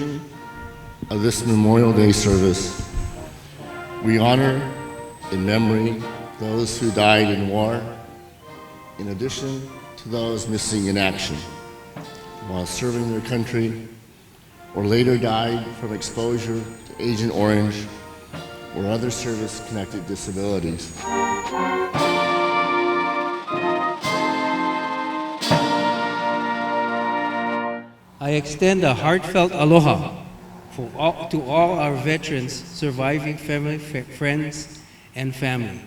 occasion of this Memorial Day service, we honor in memory those who died in war, in addition to those missing in action while serving their country, or later died from exposure to Agent Orange or other service-connected disabilities. I extend a heartfelt aloha to all our veterans, surviving family, friends, and family,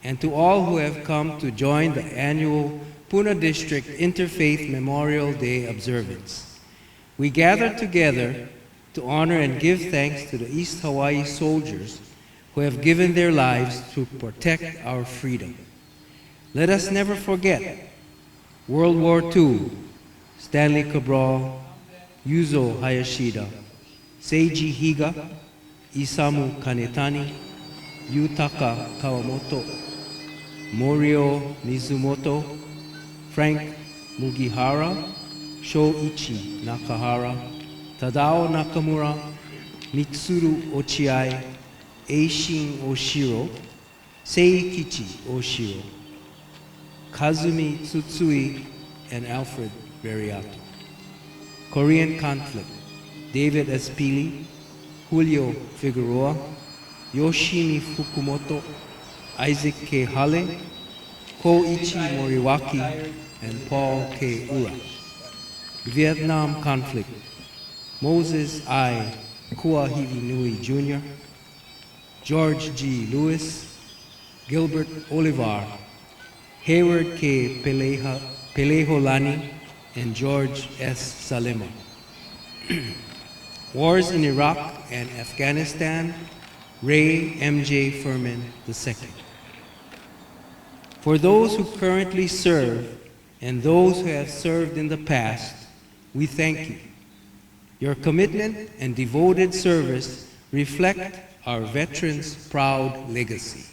and to all who have come to join the annual Puna District Interfaith Memorial Day observance. We gather together to honor and give thanks to the East Hawaii soldiers who have given their lives to protect our freedom. Let us never forget World War II, Stanley Cabral, Yuzo Hayashida, Seiji Higa, Isamu Kanetani, Yutaka Kawamoto, Morio Mizumoto, Frank Mugihara, Shoichi Nakahara, Tadao Nakamura, Mitsuru Ochiai, Eishin Oshiro, Seikichi Oshiro, Kazumi Tsutsui, and Alfred Veriato. Korean conflict, David Espili, Julio Figueroa, Yoshimi Fukumoto, Isaac K. Hale, Koichi Moriwaki, and Paul K. Ura. Vietnam conflict, Moses I. Kuahivi Nui Jr., George G. Lewis, Gilbert Olivar, Hayward K. Peleholani, and George S. Salema. Wars in Iraq and Afghanistan, Ray M.J. Furman II. For those who currently serve and those who have served in the past, we thank you. Your commitment and devoted service reflect our veterans' proud legacy.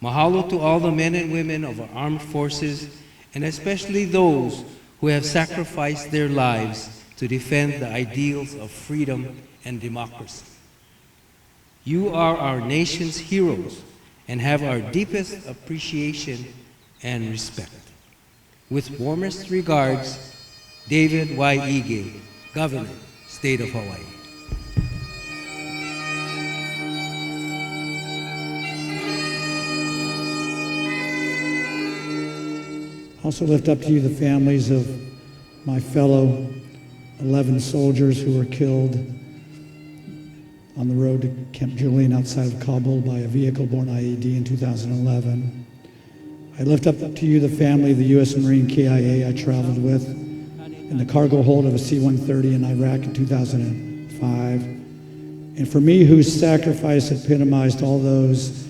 Mahalo to all the men and women of our armed forces, and especially those who have sacrificed their lives to defend the ideals of freedom and democracy. You are our nation's heroes and have our deepest appreciation and respect. With warmest regards, David Y. Ige, Governor, State of Hawaii. Also lift up to you the families of my fellow 11 soldiers who were killed on the road to Camp Julian outside of Kabul by a vehicle-borne IED in 2011. I lift up to you the family of the U.S. Marine KIA I traveled with in the cargo hold of a C-130 in Iraq in 2005. And for me, whose sacrifice epitomized all those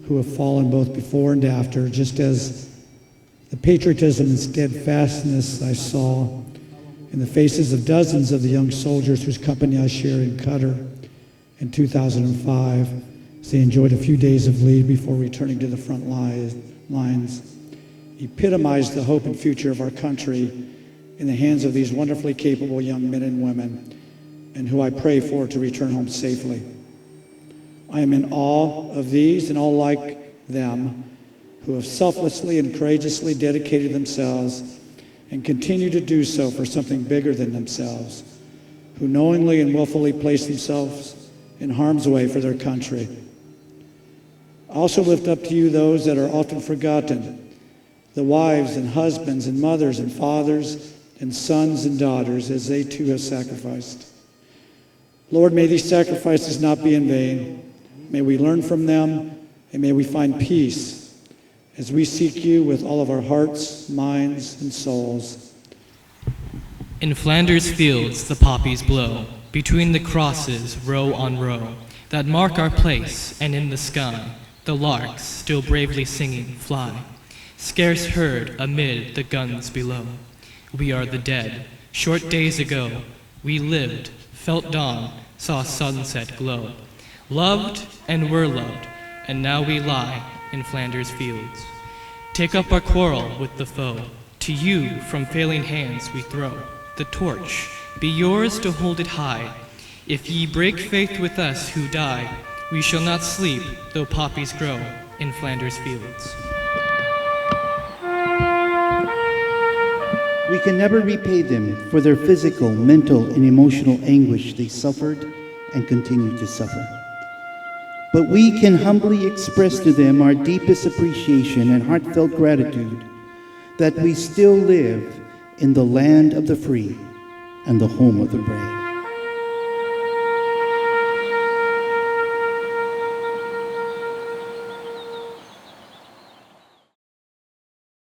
who have fallen both before and after, just as the patriotism and steadfastness I saw in the faces of dozens of the young soldiers whose company I shared in Qatar in 2005 as they enjoyed a few days of leave before returning to the front lines, epitomized the hope and future of our country in the hands of these wonderfully capable young men and women, and who I pray for to return home safely. I am in awe of these and all like them who have selflessly and courageously dedicated themselves and continue to do so for something bigger than themselves, who knowingly and willfully place themselves in harm's way for their country. I also lift up to you those that are often forgotten, the wives and husbands and mothers and fathers and sons and daughters, as they too have sacrificed. Lord, may these sacrifices not be in vain. May we learn from them, and may we find peace as we seek you with all of our hearts, minds, and souls. In Flanders fields the poppies blow, between the crosses row on row, that mark our place, and in the sky the larks, still bravely singing, fly, scarce heard amid the guns below. We are the dead. Short days ago we lived, felt dawn, saw sunset glow, loved and were loved, and now we lie in Flanders fields. Take up our quarrel with the foe. To you from failing hands we throw the torch. Be yours to hold it high. If ye break faith with us who die, we shall not sleep, though poppies grow in Flanders fields. We can never repay them for their physical, mental, and emotional anguish they suffered and continue to suffer. But we can humbly express to them our deepest appreciation and heartfelt gratitude that we still live in the land of the free and the home of the brave.